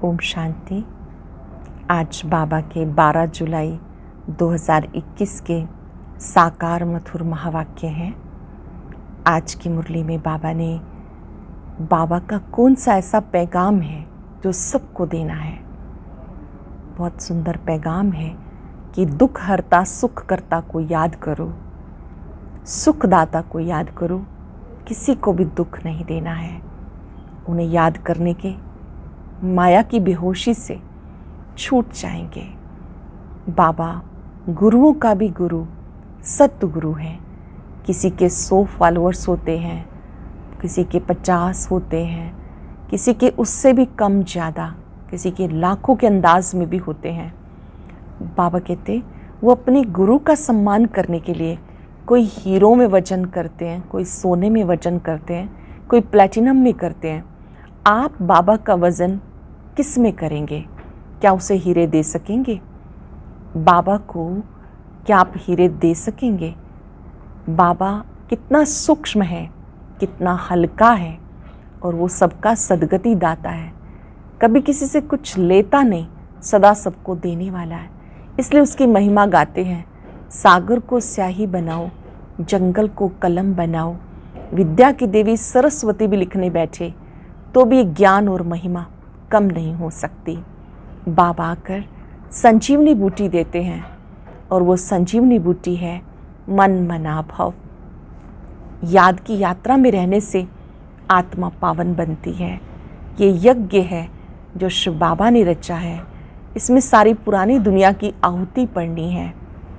ओम शांति। आज बाबा के 12 जुलाई 2021 के साकार मधुर महावाक्य हैं। आज की मुरली में बाबा का कौन सा ऐसा पैगाम है जो सबको देना है। बहुत सुंदर पैगाम है कि दुख हरता सुख करता को याद करो, सुखदाता को याद करो, किसी को भी दुख नहीं देना है। उन्हें याद करने के माया की बेहोशी से छूट जाएंगे। बाबा गुरुओं का भी गुरु सतगुरु हैं। किसी के 100 फॉलोअर्स होते हैं, किसी के 50 होते हैं, किसी के उससे भी कम ज़्यादा, किसी के लाखों के अंदाज में भी होते हैं। बाबा कहते वो अपने गुरु का सम्मान करने के लिए कोई हीरो में वजन करते हैं, कोई सोने में वजन करते हैं, कोई प्लैटिनम में करते हैं। आप बाबा का वज़न किस में करेंगे? क्या उसे हीरे दे सकेंगे? बाबा को क्या आप हीरे दे सकेंगे? बाबा कितना सूक्ष्म है, कितना हल्का है, और वो सबका सद्गति दाता है। कभी किसी से कुछ लेता नहीं, सदा सबको देने वाला है। इसलिए उसकी महिमा गाते हैं। सागर को स्याही बनाओ, जंगल को कलम बनाओ। विद्या की देवी सरस्वती भी लिखने बैठे तो भी ज्ञान और महिमा कम नहीं हो सकती। बाबा आकर संजीवनी बूटी देते हैं, और वो संजीवनी बूटी है मन मना भव। याद की यात्रा में रहने से आत्मा पावन बनती है। ये यज्ञ है जो शिव बाबा ने रचा है। इसमें सारी पुरानी दुनिया की आहुति पड़नी है,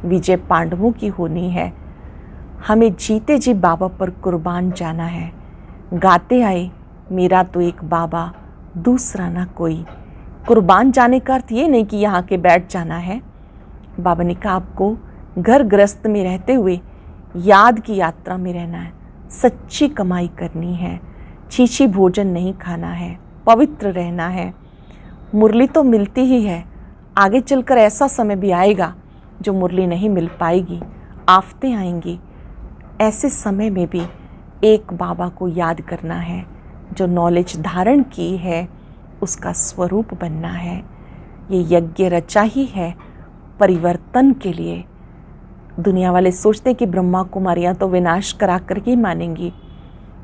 विजय पांडवों की होनी है। हमें जीते जी बाबा पर कुर्बान जाना है। गाते आए मेरा तो एक बाबा, दूसरा ना कोई। कुर्बान जाने का अर्थ ये नहीं कि यहाँ के बैठ जाना है। बाबा ने कहा आपको घर गृहस्थ में रहते हुए याद की यात्रा में रहना है, सच्ची कमाई करनी है, छीछी भोजन नहीं खाना है, पवित्र रहना है। मुरली तो मिलती ही है, आगे चलकर ऐसा समय भी आएगा जो मुरली नहीं मिल पाएगी, आफतें आएंगी। ऐसे समय में भी एक बाबा को याद करना है जो नॉलेज धारण की है, उसका स्वरूप बनना है। ये यज्ञ रचा ही है परिवर्तन के लिए। दुनिया वाले सोचते हैं कि ब्रह्मा कुमारियाँ तो विनाश करा कर ही मानेंगी।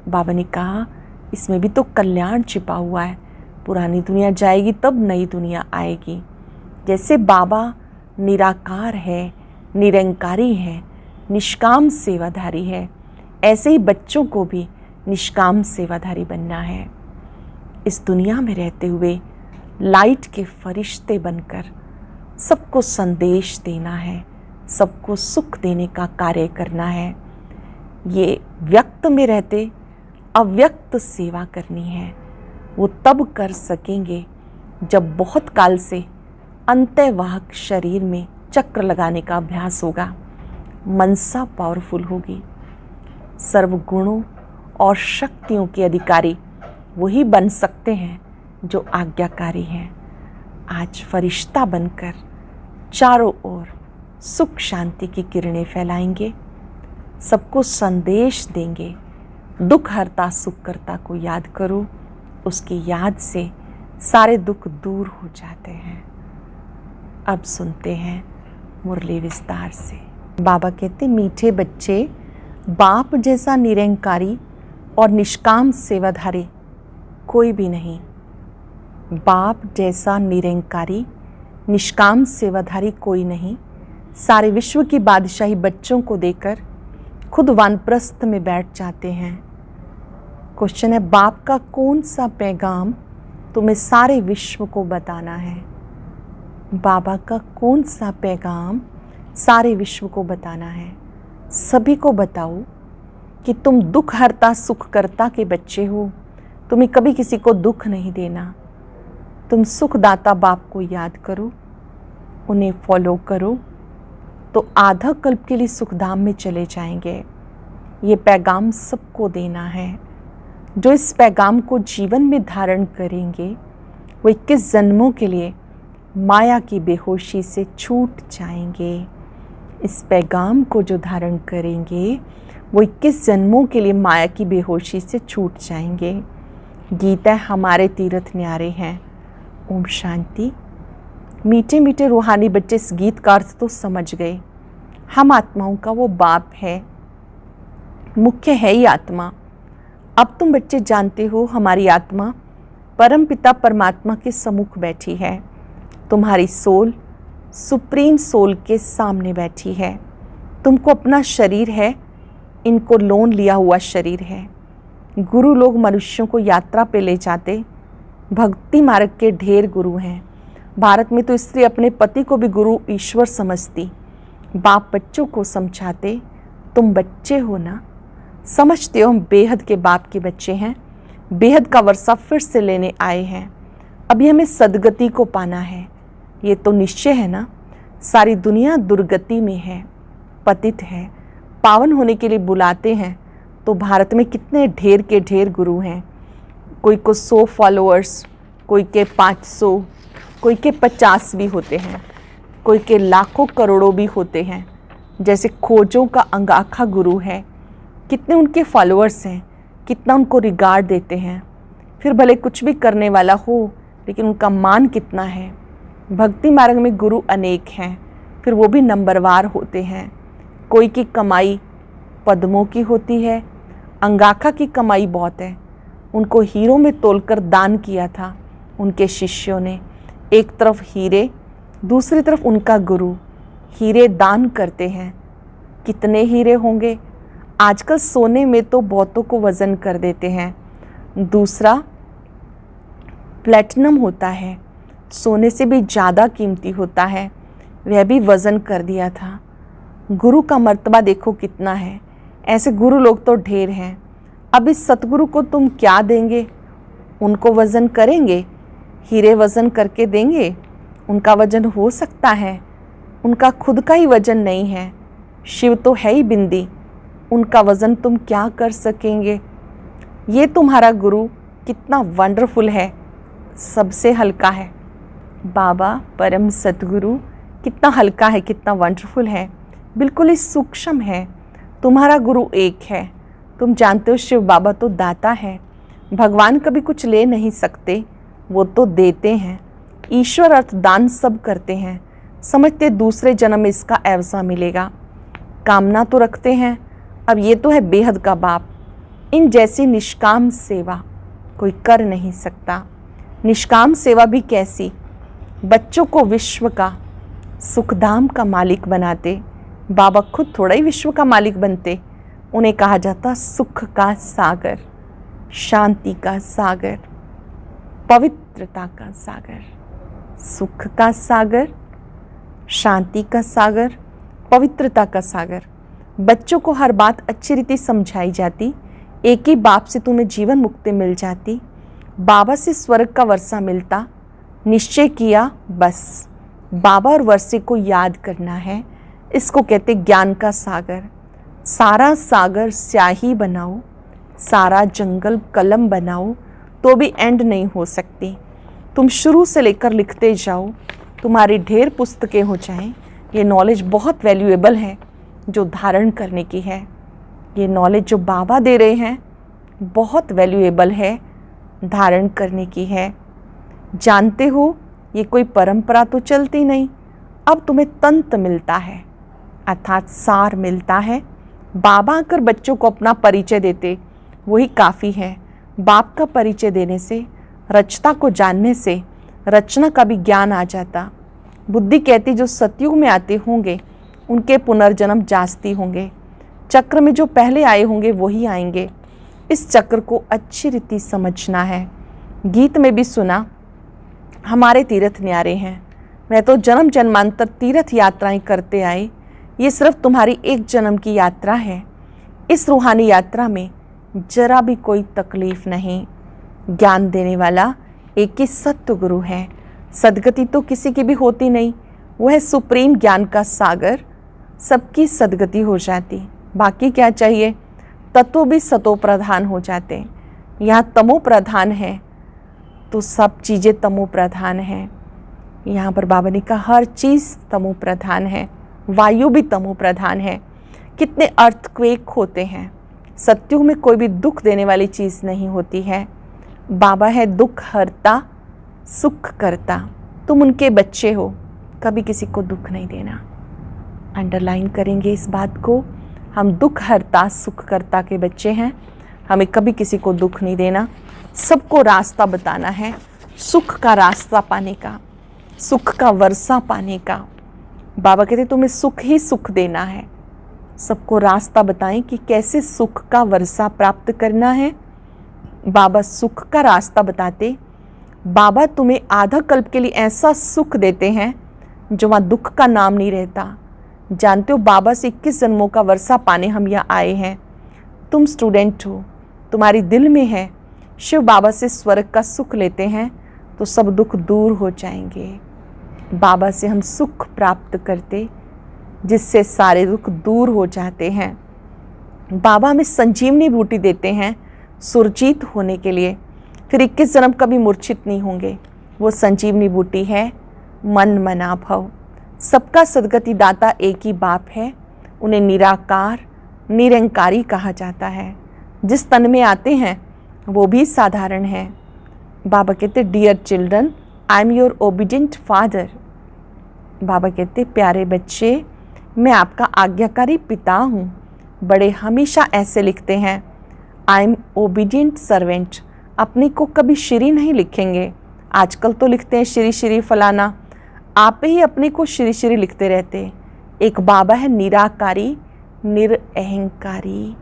बाबा ने कहा इसमें भी तो कल्याण छिपा हुआ है। पुरानी दुनिया जाएगी तब नई दुनिया आएगी। जैसे बाबा निराकार है, निरंकारी है, निष्काम सेवाधारी है, ऐसे ही बच्चों को भी निष्काम सेवाधारी बनना है। इस दुनिया में रहते हुए लाइट के फरिश्ते बनकर सबको संदेश देना है, सबको सुख देने का कार्य करना है। ये व्यक्त में रहते अव्यक्त सेवा करनी है। वो तब कर सकेंगे जब बहुत काल से अंतःवाहक शरीर में चक्र लगाने का अभ्यास होगा। मनसा पावरफुल होगी। सर्वगुणों और शक्तियों के अधिकारी वही बन सकते हैं जो आज्ञाकारी हैं। आज फरिश्ता बनकर चारों ओर सुख शांति की किरणें फैलाएंगे, सबको संदेश देंगे। दुख हरता सुख करता को याद करो, उसकी याद से सारे दुख दूर हो जाते हैं। अब सुनते हैं मुरली विस्तार से। बाबा कहते मीठे बच्चे, बाप जैसा निरंकारी और निष्काम सेवाधारी कोई भी नहीं। बाप जैसा निरंकारी निष्काम सेवाधारी कोई नहीं। सारे विश्व की बादशाही बच्चों को देकर खुद वानप्रस्थ में बैठ जाते हैं। क्वेश्चन है बाप का कौन सा पैगाम तुम्हें सारे विश्व को बताना है? बाबा का कौन सा पैगाम सारे विश्व को बताना है? सभी को बताओ कि तुम दुख हरता सुख करता के बच्चे हो। तुम्हें कभी किसी को दुख नहीं देना। तुम सुखदाता बाप को याद करो, उन्हें फॉलो करो तो आधा कल्प के लिए सुखधाम में चले जाएंगे। ये पैगाम सबको देना है। जो इस पैगाम को जीवन में धारण करेंगे वो 21 जन्मों के लिए माया की बेहोशी से छूट जाएंगे। इस पैगाम को जो धारण करेंगे वो 21 जन्मों के लिए माया की बेहोशी से छूट जाएंगे। गीता हमारे तीर्थ न्यारे हैं, ओम शांति। मीठे मीठे रूहानी बच्चे इस गीत का अर्थ तो समझ गए। हम आत्माओं का वो बाप है, मुख्य है ही आत्मा। अब तुम बच्चे जानते हो हमारी आत्मा परम पिता परमात्मा के सम्मुख बैठी है। तुम्हारी सोल सुप्रीम सोल के सामने बैठी है। तुमको अपना शरीर है, इनको लोन लिया हुआ शरीर है। गुरु लोग मनुष्यों को यात्रा पे ले जाते, भक्ति मार्ग के ढेर गुरु हैं। भारत में तो स्त्री अपने पति को भी गुरु ईश्वर समझती। बाप बच्चों को समझाते, तुम बच्चे हो ना, समझते हो हम बेहद के बाप के बच्चे हैं, बेहद का वर्षा फिर से लेने आए हैं। अभी हमें सदगति को पाना है, ये तो निश्चय है ना। सारी दुनिया दुर्गति में है, पतित है। पावन होने के लिए बुलाते हैं तो भारत में कितने ढेर के ढेर गुरु हैं। कोई को 100 फॉलोअर्स, कोई के 500, कोई के 50 भी होते हैं, कोई के लाखों करोड़ों भी होते हैं। जैसे खोजों का अंगाखा गुरु है, कितने उनके फॉलोअर्स हैं, कितना उनको रिगार्ड देते हैं। फिर भले कुछ भी करने वाला हो, लेकिन उनका मान कितना है। भक्ति मार्ग में गुरु अनेक हैं, फिर वो भी नंबरवार होते हैं। कोई की कमाई पद्मों की होती है, अंगाखा की कमाई बहुत है। उनको हीरों में तोलकर दान किया था उनके शिष्यों ने। एक तरफ हीरे, दूसरी तरफ उनका गुरु। हीरे दान करते हैं, कितने हीरे होंगे। आजकल सोने में तो बहुतों को वज़न कर देते हैं। दूसरा प्लेटिनम होता है, सोने से भी ज़्यादा कीमती होता है, वह भी वज़न कर दिया था। गुरु का मर्तबा देखो कितना है। ऐसे गुरु लोग तो ढेर हैं। अब इस सतगुरु को तुम क्या देंगे? उनको वज़न करेंगे? हीरे वज़न करके देंगे? उनका वज़न हो सकता है, उनका खुद का ही वज़न नहीं है। शिव तो है ही बिंदी, उनका वज़न तुम क्या कर सकेंगे? ये तुम्हारा गुरु कितना वंडरफुल है, सबसे हल्का है। बाबा परम सतगुरु कितना हल्का है, कितना वंडरफुल है, बिल्कुल ही सूक्ष्म है। तुम्हारा गुरु एक है। तुम जानते हो शिव बाबा तो दाता है। भगवान कभी कुछ ले नहीं सकते, वो तो देते हैं। ईश्वर अर्थ दान सब करते हैं, समझते दूसरे जन्म में इसका एवसा मिलेगा। कामना तो रखते हैं। अब ये तो है बेहद का बाप। इन जैसी निष्काम सेवा कोई कर नहीं सकता। निष्काम सेवा भी कैसी? बच्चों को विश्व का सुखधाम का मालिक बनाते। बाबा खुद थोड़ा ही विश्व का मालिक बनते। उन्हें कहा जाता सुख का सागर, शांति का सागर, पवित्रता का सागर। सुख का सागर, शांति का सागर, पवित्रता का सागर। बच्चों को हर बात अच्छी रीति समझाई जाती। एक ही बाप से तुम्हें जीवन मुक्ति मिल जाती। बाबा से स्वर्ग का वर्षा मिलता। निश्चय किया, बस बाबा और वर्षे को याद करना है। इसको कहते ज्ञान का सागर। सारा सागर स्याही बनाओ, सारा जंगल कलम बनाओ, तो भी एंड नहीं हो सकती। तुम शुरू से लेकर लिखते जाओ, तुम्हारी ढेर पुस्तकें हो जाएं। ये नॉलेज बहुत वैल्यूएबल है जो धारण करने की है। ये नॉलेज जो बाबा दे रहे हैं बहुत वैल्यूएबल है, धारण करने की है। जानते हो ये कोई परंपरा तो चलती नहीं। अब तुम्हें तंत्र मिलता है, अर्थात सार मिलता है। बाबा आकर बच्चों को अपना परिचय देते, वही काफ़ी है। बाप का परिचय देने से, रचता को जानने से रचना का भी ज्ञान आ जाता। बुद्धि कहती जो सतयुग में आते होंगे उनके पुनर्जन्म जास्ती होंगे। चक्र में जो पहले आए होंगे वही आएंगे। इस चक्र को अच्छी रीति समझना है। गीत में भी सुना, हमारे तीर्थ न्यारे हैं। मैं तो जन्म जन्मांतर तीर्थ यात्राएं करते आए। ये सिर्फ तुम्हारी एक जन्म की यात्रा है। इस रूहानी यात्रा में जरा भी कोई तकलीफ नहीं। ज्ञान देने वाला एक ही सत्य गुरु है। सदगति तो किसी की भी होती नहीं, वह है सुप्रीम ज्ञान का सागर। सबकी सदगति हो जाती, बाकी क्या चाहिए? तत्व भी सतो प्रधान हो जाते। यहाँ तमो प्रधान है तो सब चीज़ें तमो प्रधान हैं। यहाँ पर बाबा ने कहा हर चीज़ तमो प्रधान है, वायु भी तमो प्रधान है। कितने अर्थक्वेक होते हैं। सत्युग में कोई भी दुख देने वाली चीज़ नहीं होती है। बाबा है दुख हरता, सुख करता, तुम उनके बच्चे हो, कभी किसी को दुख नहीं देना। अंडरलाइन करेंगे इस बात को, हम दुख हरता सुख करता के बच्चे हैं, हमें कभी किसी को दुख नहीं देना, सबको रास्ता बताना है, सुख का रास्ता पाने का, सुख का वर्षा पाने का। बाबा कहते तुम्हें सुख ही सुख देना है, सबको रास्ता बताएं कि कैसे सुख का वर्षा प्राप्त करना है। बाबा सुख का रास्ता बताते, बाबा तुम्हें आधा कल्प के लिए ऐसा सुख देते हैं जो वहाँ दुख का नाम नहीं रहता। जानते हो बाबा से 21 जन्मों का वर्षा पाने हम यहाँ आए हैं। तुम स्टूडेंट हो, तुम्हारी दिल में है शिव बाबा से स्वर्ग का सुख लेते हैं तो सब दुख दूर हो जाएंगे। बाबा से हम सुख प्राप्त करते जिससे सारे दुख दूर हो जाते हैं। बाबा हमें संजीवनी बूटी देते हैं सुरजीत होने के लिए, फिर 21 जन्म कभी मूर्छित नहीं होंगे। वो संजीवनी बूटी है मन मना भव। सबका सदगति दाता एक ही बाप है, उन्हें निराकार निरंकारी कहा जाता है। जिस तन में आते हैं वो भी साधारण है। बाबा कहते dear children I am your obedient father. बाबा कहते प्यारे बच्चे मैं आपका आज्ञाकारी पिता हूँ। बड़े हमेशा ऐसे लिखते हैं आई एम ओबीडियंट सर्वेंट, अपने को कभी श्री नहीं लिखेंगे। आजकल तो लिखते हैं श्री श्री फलाना, आप ही अपने को श्री श्री लिखते रहते। एक बाबा है निराकारी निरअहंकारी,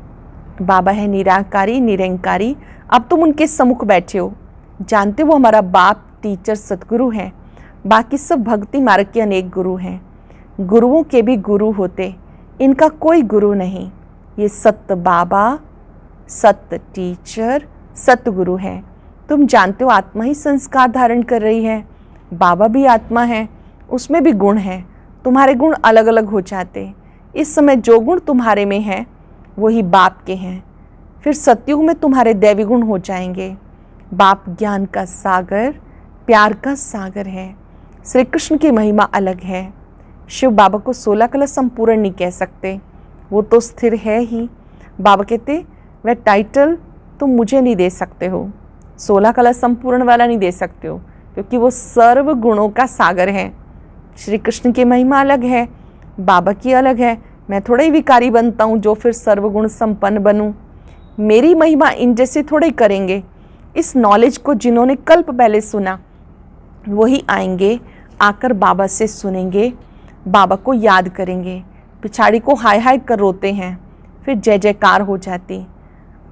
बाबा है निराकारी निरंकारी। अब तुम उनके सम्मुख बैठे हो, जानते हो वो हमारा बाप टीचर सतगुरु हैं। बाकी सब भक्ति मार्ग के अनेक गुरु हैं, गुरुओं के भी गुरु होते, इनका कोई गुरु नहीं। ये सत्य बाबा सत्य टीचर सतगुरु है। तुम जानते हो आत्मा ही संस्कार धारण कर रही है, बाबा भी आत्मा है, उसमें भी गुण है। तुम्हारे गुण अलग अलग हो जाते। इस समय जो गुण तुम्हारे में है वही बाप के हैं, फिर सतयुग में तुम्हारे दैवी गुण हो जाएंगे। बाप ज्ञान का सागर प्यार का सागर है। श्री कृष्ण की महिमा अलग है। शिव बाबा को 16 कला संपूर्ण नहीं कह सकते, वो तो स्थिर है ही। बाबा कहते वह टाइटल तुम मुझे नहीं दे सकते हो, 16 कला संपूर्ण वाला नहीं दे सकते हो, क्योंकि वो सर्व गुणों का सागर है। श्री कृष्ण की महिमा अलग है, बाबा की अलग है। मैं थोड़ा ही विकारी बनता हूँ जो फिर सर्वगुण संपन्न बनूँ। मेरी महिमा इन जैसे थोड़े करेंगे। इस नॉलेज को जिन्होंने कल्प पहले सुना वही आएंगे, आकर बाबा से सुनेंगे, बाबा को याद करेंगे, पिछाड़ी को हाय हाय कर रोते हैं, फिर जय जयकार हो जाती।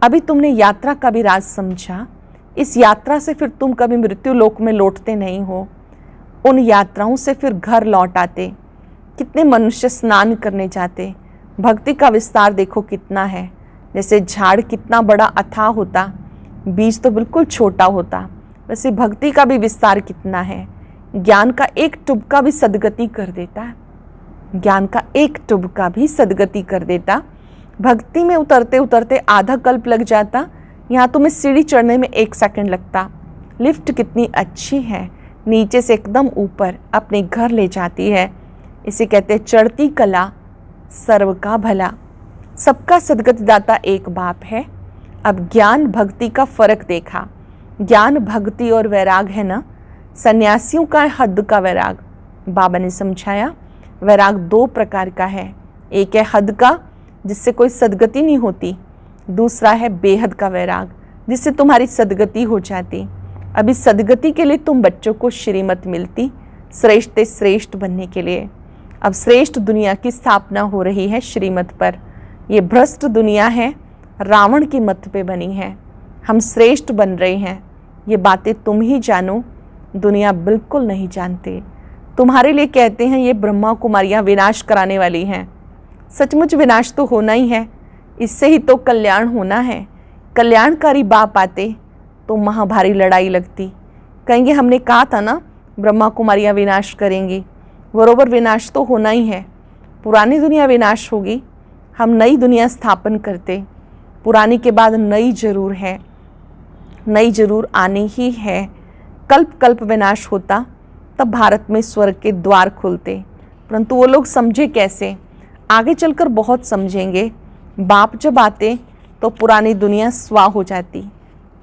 अभी तुमने यात्रा का भी राज समझा। इस यात्रा से फिर तुम कभी मृत्यु लोक में लौटते नहीं हो, उन यात्राओं से फिर घर लौट आते। कितने मनुष्य स्नान करने जाते। भक्ति का विस्तार देखो कितना है। जैसे झाड़ कितना बड़ा अथाह होता, बीज तो बिल्कुल छोटा होता, वैसे भक्ति का भी विस्तार कितना है। ज्ञान का एक टुबका भी सदगति कर देता है, ज्ञान का एक टुबका भी सदगति कर देता। भक्ति में उतरते उतरते आधा कल्प लग जाता, यहाँ तुम्हें सीढ़ी चढ़ने में 1 सेकंड लगता। लिफ्ट कितनी अच्छी है, नीचे से एकदम ऊपर अपने घर ले जाती है। इसे कहते चढ़ती कला सर्व का भला। सबका सदगति दाता एक बाप है। अब ज्ञान भक्ति का फर्क देखा। ज्ञान भक्ति और वैराग है ना, सन्यासियों का हद का वैराग। बाबा ने समझाया वैराग 2 प्रकार का है। एक है हद का, जिससे कोई सदगति नहीं होती। दूसरा है बेहद का वैराग, जिससे तुम्हारी सदगति हो जाती। अभी सदगति के लिए तुम बच्चों को श्रीमत मिलती, श्रेष्ठ श्रेष्ठ बनने के लिए। अब श्रेष्ठ दुनिया की स्थापना हो रही है श्रीमत पर। ये भ्रष्ट दुनिया है, रावण की मत पे बनी है। हम श्रेष्ठ बन रहे हैं, ये बातें तुम ही जानो, दुनिया बिल्कुल नहीं जानते। तुम्हारे लिए कहते हैं ये ब्रह्मा कुमारियाँ विनाश कराने वाली हैं। सचमुच विनाश तो होना ही है, इससे ही तो कल्याण होना है। कल्याणकारी बाप आते तो महाभारी लड़ाई लगती। कहेंगे हमने कहा था ना ब्रह्मा कुमारियाँ विनाश करेंगी, बरोबर विनाश तो होना ही है। पुरानी दुनिया विनाश होगी, हम नई दुनिया स्थापन करते। पुरानी के बाद नई जरूर है, नई जरूर आनी ही है। कल्प कल्प विनाश होता तब भारत में स्वर्ग के द्वार खुलते, परंतु वो लोग समझे कैसे, आगे चलकर बहुत समझेंगे। बाप जब आते तो पुरानी दुनिया स्वाह हो जाती।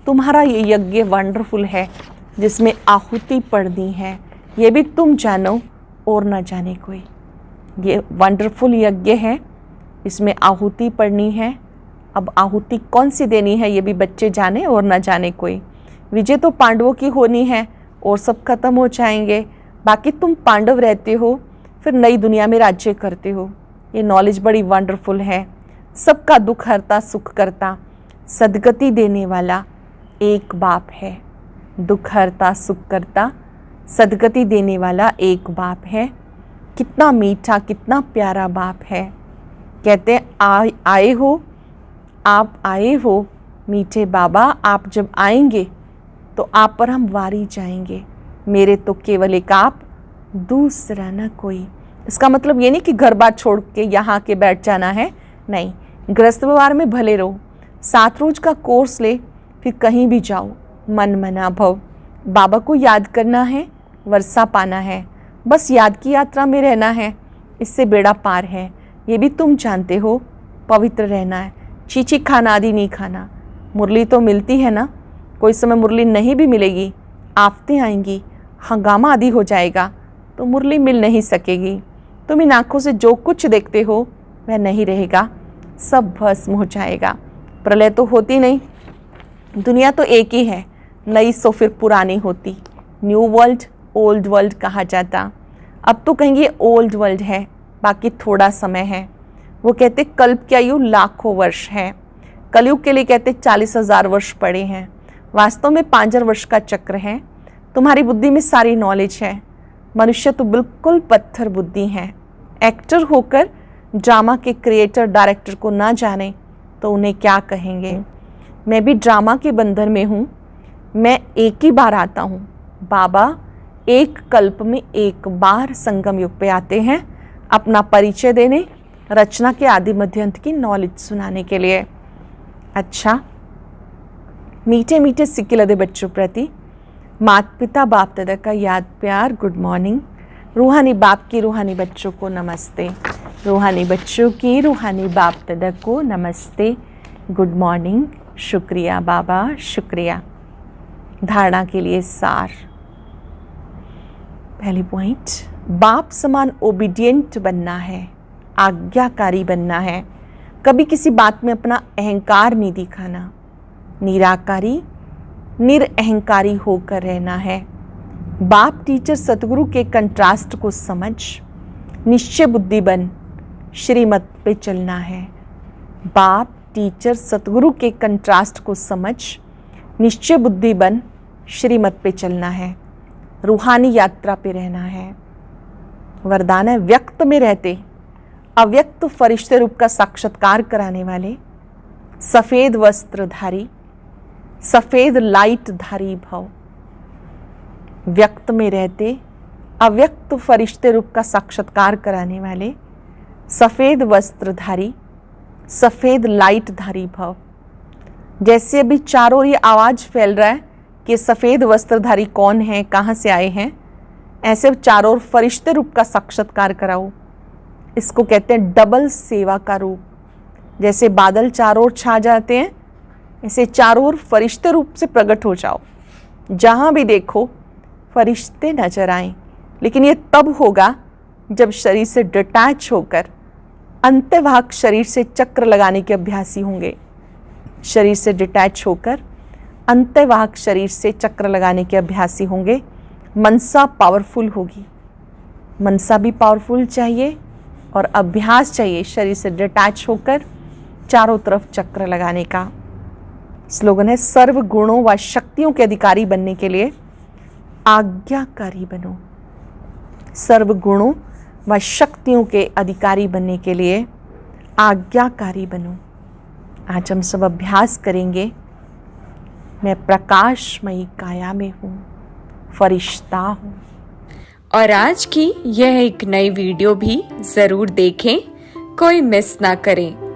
तुम्हारा ये यज्ञ वंडरफुल है, जिसमें आहुति पड़नी है, ये भी तुम जानो और न जाने कोई। ये वंडरफुल यज्ञ है, इसमें आहुति पड़नी है। अब आहुति कौन सी देनी है ये भी बच्चे जाने और न जाने कोई। विजय तो पांडवों की होनी है और सब खत्म हो जाएंगे, बाकी तुम पांडव रहते हो, फिर नई दुनिया में राज्य करते हो। ये नॉलेज बड़ी वंडरफुल है। सबका दुख हरता सुख करता सदगति देने वाला एक बाप है। दुख हरता सुख करता सदगति देने वाला एक बाप है। कितना मीठा, कितना प्यारा बाप है। कहते हैं आए हो, आप आए हो मीठे बाबा, आप जब आएंगे तो आप पर हम वारी जाएंगे। मेरे तो केवल एक आप, दूसरा न कोई। इसका मतलब ये नहीं कि घर बार छोड़ के यहाँ के बैठ जाना है, नहीं। गृहस्थ व्यवहार में भले रहो, 7 रोज का कोर्स ले, फिर कहीं भी जाओ, मन मना भव। बाबा को याद करना है, वर्षा पाना है, बस याद की यात्रा में रहना है, इससे बेड़ा पार है। ये भी तुम जानते हो, पवित्र रहना है, चीची खाना आदि नहीं खाना। मुरली तो मिलती है ना, कोई समय मुरली नहीं भी मिलेगी, आफतें आएंगी, हंगामा आदि हो जाएगा, तो मुरली मिल नहीं सकेगी। तुम इन आँखों से जो कुछ देखते हो वह नहीं रहेगा, सब भस्म हो जाएगा। प्रलय तो होती नहीं, दुनिया तो एक ही है, नई सो फिर पुरानी होती। न्यू वर्ल्ड ओल्ड वर्ल्ड कहा जाता। अब तो कहेंगे ओल्ड वर्ल्ड है, बाकी थोड़ा समय है। वो कहते कल्प की आयु लाखों वर्ष है, कलयुग के लिए कहते 40,000 वर्ष पड़े हैं। वास्तव में 5,000 वर्ष का चक्र है। तुम्हारी बुद्धि में सारी नॉलेज है। मनुष्य तो बिल्कुल पत्थर बुद्धि है। एक्टर होकर ड्रामा के क्रिएटर डायरेक्टर को ना जाने तो उन्हें क्या कहेंगे। मैं भी ड्रामा के बंधन में हूँ, मैं एक ही बार आता हूँ। बाबा एक कल्प में एक बार संगम युग पे आते हैं, अपना परिचय देने, रचना के आदि मध्य अंत की नॉलेज सुनाने के लिए। अच्छा, मीठे मीठे सिक्के लदे बच्चों प्रति माता पिता बाप दादा का याद प्यार, गुड मॉर्निंग। रूहानी बाप की रूहानी बच्चों को नमस्ते, रूहानी बच्चों की रूहानी बाप दादा को नमस्ते, गुड मॉर्निंग। शुक्रिया बाबा, शुक्रिया। धारणा के लिए सार। पहली पॉइंट, बाप समान ओबीडियंट बनना है, आज्ञाकारी बनना है। कभी किसी बात में अपना अहंकार नहीं दिखाना, निराकारी निरअहंकारी होकर रहना है। बाप टीचर सतगुरु के कंट्रास्ट को समझ निश्चय बुद्धि बन श्रीमत पे चलना है। बाप टीचर सतगुरु के कंट्रास्ट को समझ निश्चय बुद्धि बन श्रीमत पे चलना है। रूहानी यात्रा पे रहना है। वरदान है, व्यक्त में रहते अव्यक्त फरिश्ते रूप का साक्षात्कार कराने वाले, सफेद वस्त्रधारी, सफेद लाइट धारी भव। व्यक्त में रहते अव्यक्त फरिश्ते रूप का साक्षात्कार कराने वाले, सफेद वस्त्रधारी, सफेद लाइट धारी भव। जैसे अभी चारों ये आवाज फैल रहा है कि सफेद वस्त्रधारी कौन है, कहाँ से आए हैं, ऐसे चारों ओर फरिश्ते रूप का साक्षात्कार कराओ। इसको कहते हैं डबल सेवा का रूप। जैसे बादल चारों ओर छा जाते हैं, ऐसे चारों ओर फरिश्ते रूप से प्रकट हो जाओ। जहाँ भी देखो फरिश्ते नजर आए। लेकिन ये तब होगा जब शरीर से डिटैच होकर अंतवाहक शरीर से चक्र लगाने के अभ्यासी होंगे। शरीर से डिटैच होकर अंतवाहक शरीर से चक्र लगाने के अभ्यासी होंगे। मनसा पावरफुल होगी। मनसा भी पावरफुल चाहिए और अभ्यास चाहिए शरीर से डिटैच होकर चारों तरफ चक्र लगाने का। स्लोगन है, सर्व गुणों व शक्तियों के अधिकारी बनने के लिए आज्ञाकारी बनो। सर्व गुणों व शक्तियों के अधिकारी बनने के लिए आज्ञाकारी बनो। आज हम सब अभ्यास करेंगे। मैं प्रकाशमयी काया में हूँ, फरिश्ता हूँ। और आज की यह एक नई वीडियो भी जरूर देखें, कोई मिस ना करें।